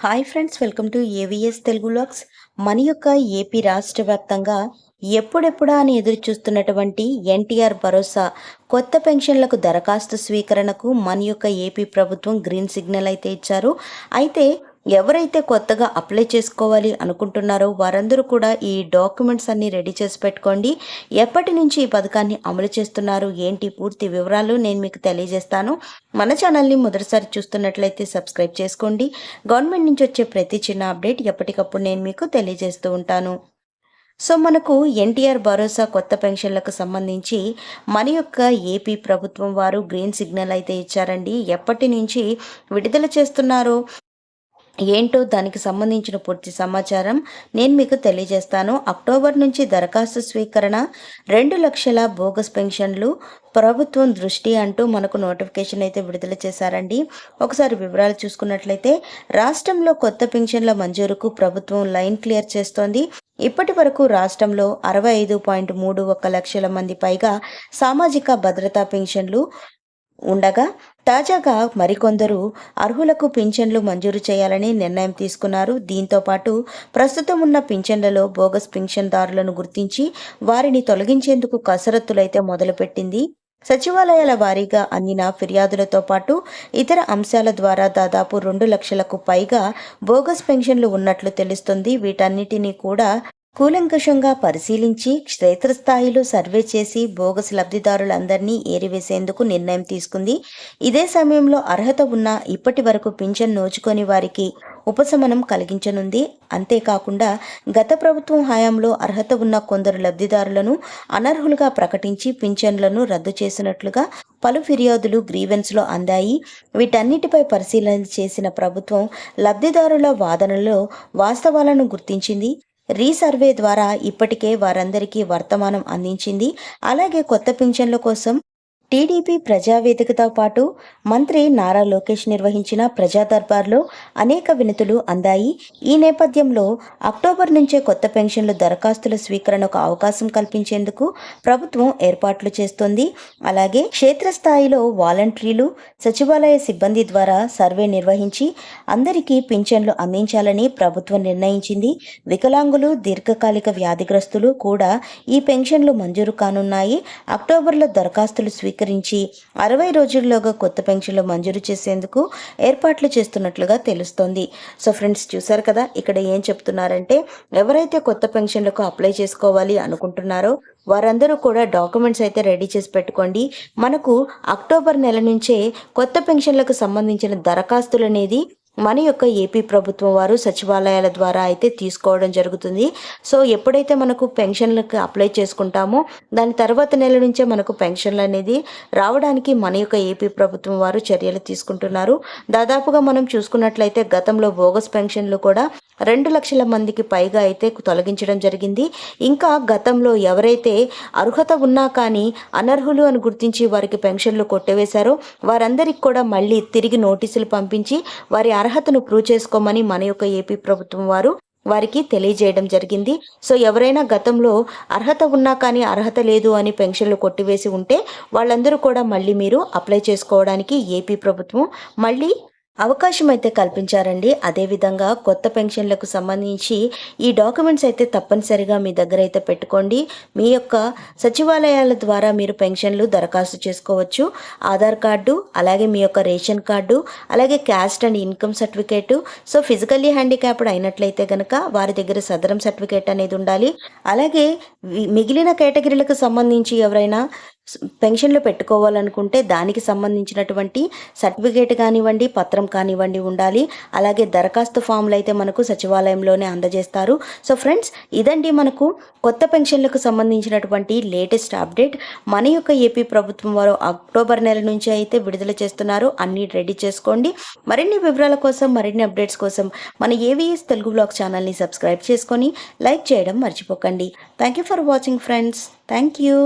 Hi friends, welcome to AVS Telugu vlogs. మన యొక్క AP రాష్ట్ర వ్యాప్తంగా ఎప్పుడెప్పుడా అని ఎదురు చూస్తున్నటువంటి ఎన్టీఆర్ భరోసా కొత్త పెన్షన్లకు దరఖాస్తు స్వీకరణకు మన యొక్క ఏపీ ప్రభుత్వం గ్రీన్ సిగ్నల్ అయితే ఇచ్చారు. అయితే ఎవరైతే కొత్తగా అప్లై చేసుకోవాలి అనుకుంటున్నారో వారందరూ కూడా ఈ డాక్యుమెంట్స్ అన్ని రెడీ చేసి పెట్టుకోండి. ఎప్పటి నుంచి ఈ పథకాన్ని అమలు చేస్తున్నారు, ఏంటి పూర్తి వివరాలు నేను మీకు తెలియజేస్తాను. మన ఛానల్ని మొదటిసారి చూస్తున్నట్లయితే సబ్స్క్రైబ్ చేసుకోండి. గవర్నమెంట్ నుంచి వచ్చే ప్రతి చిన్న అప్డేట్ ఎప్పటికప్పుడు నేను మీకు తెలియజేస్తూ ఉంటాను. సో మనకు ఎన్టీఆర్ భరోసా కొత్త పెన్షన్లకు సంబంధించి మన యొక్క ఏపీ ప్రభుత్వం వారు గ్రీన్ సిగ్నల్ అయితే ఇచ్చారండి. ఎప్పటి నుంచి విడుదల చేస్తున్నారో ఏంటో దానికి సంబంధించిన పూర్తి సమాచారం నేను మీకు తెలియజేస్తాను. అక్టోబర్ నుంచి దరఖాస్తు స్వీకరణ 2 లక్షల బోగస్ పెన్షన్లు ప్రభుత్వం దృష్టి అంటూ మనకు నోటిఫికేషన్ అయితే విడుదల చేశారండి. ఒకసారి వివరాలు చూసుకున్నట్లయితే రాష్ట్రంలో కొత్త పెన్షన్ల మంజూరుకు ప్రభుత్వం లైన్ క్లియర్ చేస్తోంది. ఇప్పటి వరకు రాష్ట్రంలో 65.31 లక్షల మంది పైగా సామాజిక భద్రతా పెన్షన్లు ఉండగా తాజాగా మరికొందరు అర్హులకు పింఛన్లు మంజూరు చేయాలని నిర్ణయం తీసుకున్నారు. దీంతో పాటు ప్రస్తుతం ఉన్న పింఛన్లలో బోగస్ పింఛన్దారులను గుర్తించి వారిని తొలగించేందుకు కసరత్తులైతే మొదలుపెట్టింది. సచివాలయాల వారీగా అందిన ఫిర్యాదులతో పాటు ఇతర అంశాల ద్వారా దాదాపు 2 లక్షలకు పైగా బోగస్ పెన్షన్లు ఉన్నట్లు తెలుస్తుంది. వీటన్నిటినీ కూడా కూలంకషంగా పరిశీలించి క్షేత్రస్థాయిలో సర్వే చేసి బోగస్ లబ్ధిదారులందరినీ ఏరివేసేందుకు నిర్ణయం తీసుకుంది. ఇదే సమయంలో అర్హత ఉన్న ఇప్పటి వరకు పింఛన్ నోచుకొని వారికి ఉపశమనం కలిగించనుంది. అంతేకాకుండా గత ప్రభుత్వం హయాంలో అర్హత ఉన్న కొందరు లబ్ధిదారులను అనర్హులుగా ప్రకటించి పింఛన్లను రద్దు చేసినట్లుగా పలు ఫిర్యాదులు గ్రీవెన్స్లో అందాయి. వీటన్నిటిపై పరిశీలన చేసిన ప్రభుత్వం లబ్ధిదారుల వాదనలో వాస్తవాలను గుర్తించింది. రీసర్వే ద్వారా ఇప్పటికే వారందరికీ వర్తమానం అందించింది. అలాగే కొత్త పింఛన్ల కోసం టీడీపీ ప్రజావేదికతో పాటు మంత్రి నారా లోకేష్ నిర్వహించిన ప్రజా దర్బార్లో అనేక వినతులు అందాయి. ఈ నేపథ్యంలో అక్టోబర్ నుంచే కొత్త పెన్షన్లు దరఖాస్తుల స్వీకరణకు అవకాశం కల్పించేందుకు ప్రభుత్వం ఏర్పాట్లు చేస్తోంది. అలాగే క్షేత్రస్థాయిలో వాలంటీర్లు, సచివాలయ సిబ్బంది ద్వారా సర్వే నిర్వహించి అందరికీ పింఛన్లు అందించాలని ప్రభుత్వం నిర్ణయించింది. వికలాంగులు, దీర్ఘకాలిక వ్యాధిగ్రస్తులు కూడా ఈ పెన్షన్లు మంజూరు కానున్నాయి. అక్టోబర్లో దరఖాస్తులు స్వీకరించి 60 రోజుల్లోగా కొత్త పెన్షన్లు మంజూరు చేసేందుకు ఏర్పాట్లు చేస్తున్నట్లుగా తెలుస్తోంది. సో ఫ్రెండ్స్, చూసారు కదా ఇక్కడ ఏం చెప్తున్నారంటే ఎవరైతే కొత్త పెన్షన్లకు అప్లై చేసుకోవాలి అనుకుంటున్నారో వారందరూ కూడా డాక్యుమెంట్స్ అయితే రెడీ చేసి పెట్టుకోండి. మనకు అక్టోబర్ నెల నుంచే కొత్త పెన్షన్లకు సంబంధించిన దరఖాస్తులు అనేది మన యొక్క ఏపీ ప్రభుత్వం వారు సచివాలయాల ద్వారా అయితే తీసుకోవడం జరుగుతుంది. సో ఎప్పుడైతే మనకు పెన్షన్లకు అప్లై చేసుకుంటామో దాని తర్వాత నెల నుంచే మనకు పెన్షన్లు అనేది రావడానికి మన యొక్క ఏపీ ప్రభుత్వం వారు చర్యలు తీసుకుంటున్నారు. దాదాపుగా మనం చూసుకున్నట్లయితే గతంలో బోగస్ పెన్షన్లు కూడా 2 లక్షల మందికి పైగా అయితే తొలగించడం జరిగింది. ఇంకా గతంలో ఎవరైతే అర్హత ఉన్నా కానీ అనర్హులు అని గుర్తించి వారికి పెన్షన్లు కొట్టివేశారో వారందరికీ కూడా మళ్ళీ తిరిగి నోటీసులు పంపించి వారి అర్హతను ప్రూవ్ చేసుకోమని మన యొక్క ఏపీ ప్రభుత్వం వారు వారికి తెలియజేయడం జరిగింది. సో ఎవరైనా గతంలో అర్హత ఉన్నా కానీ అర్హత లేదు అని పెన్షన్లు కొట్టివేసి ఉంటే వాళ్ళందరూ కూడా మళ్ళీ మీరు అప్లై చేసుకోవడానికి ఏపీ ప్రభుత్వం మళ్ళీ అవకాశం అయితే కల్పించారండి. అదేవిధంగా కొత్త పెన్షన్లకు సంబంధించి ఈ డాక్యుమెంట్స్ అయితే తప్పనిసరిగా మీ దగ్గర అయితే పెట్టుకోండి. మీ యొక్క సచివాలయాల ద్వారా మీరు పెన్షన్లు దరఖాస్తు చేసుకోవచ్చు. ఆధార్ కార్డు, అలాగే మీ యొక్క రేషన్ కార్డు, అలాగే caste and income certificate. So physically handicapped అయినట్లయితే కనుక వారి దగ్గర సదరం సర్టిఫికేట్ అనేది ఉండాలి. అలాగే మిగిలిన కేటగిరీలకు సంబంధించి ఎవరైనా పెన్షన్లు పెట్టుకోవాలనుకుంటే దానికి సంబంధించినటువంటి సర్టిఫికేట్ కానివ్వండి, పత్రం కానివ్వండి ఉండాలి. అలాగే దరఖాస్తు ఫామ్లు అయితే మనకు సచివాలయంలోనే అందజేస్తారు. సో ఫ్రెండ్స్, ఇదండి మనకు కొత్త పెన్షన్లకు సంబంధించినటువంటి లేటెస్ట్ అప్డేట్. మన యొక్క ఏపీ ప్రభుత్వం వారు అక్టోబర్ నెల నుంచి అయితే విడుదల చేస్తున్నారు. అన్నీ రెడీ చేసుకోండి. మరిన్ని వివరాల కోసం, మరిన్ని అప్డేట్స్ కోసం మన ఏవిఎస్ తెలుగు బ్లాగ్ ఛానల్ని సబ్స్క్రైబ్ చేసుకొని లైక్ చేయడం మర్చిపోకండి. Thank you for watching friends. Thank you.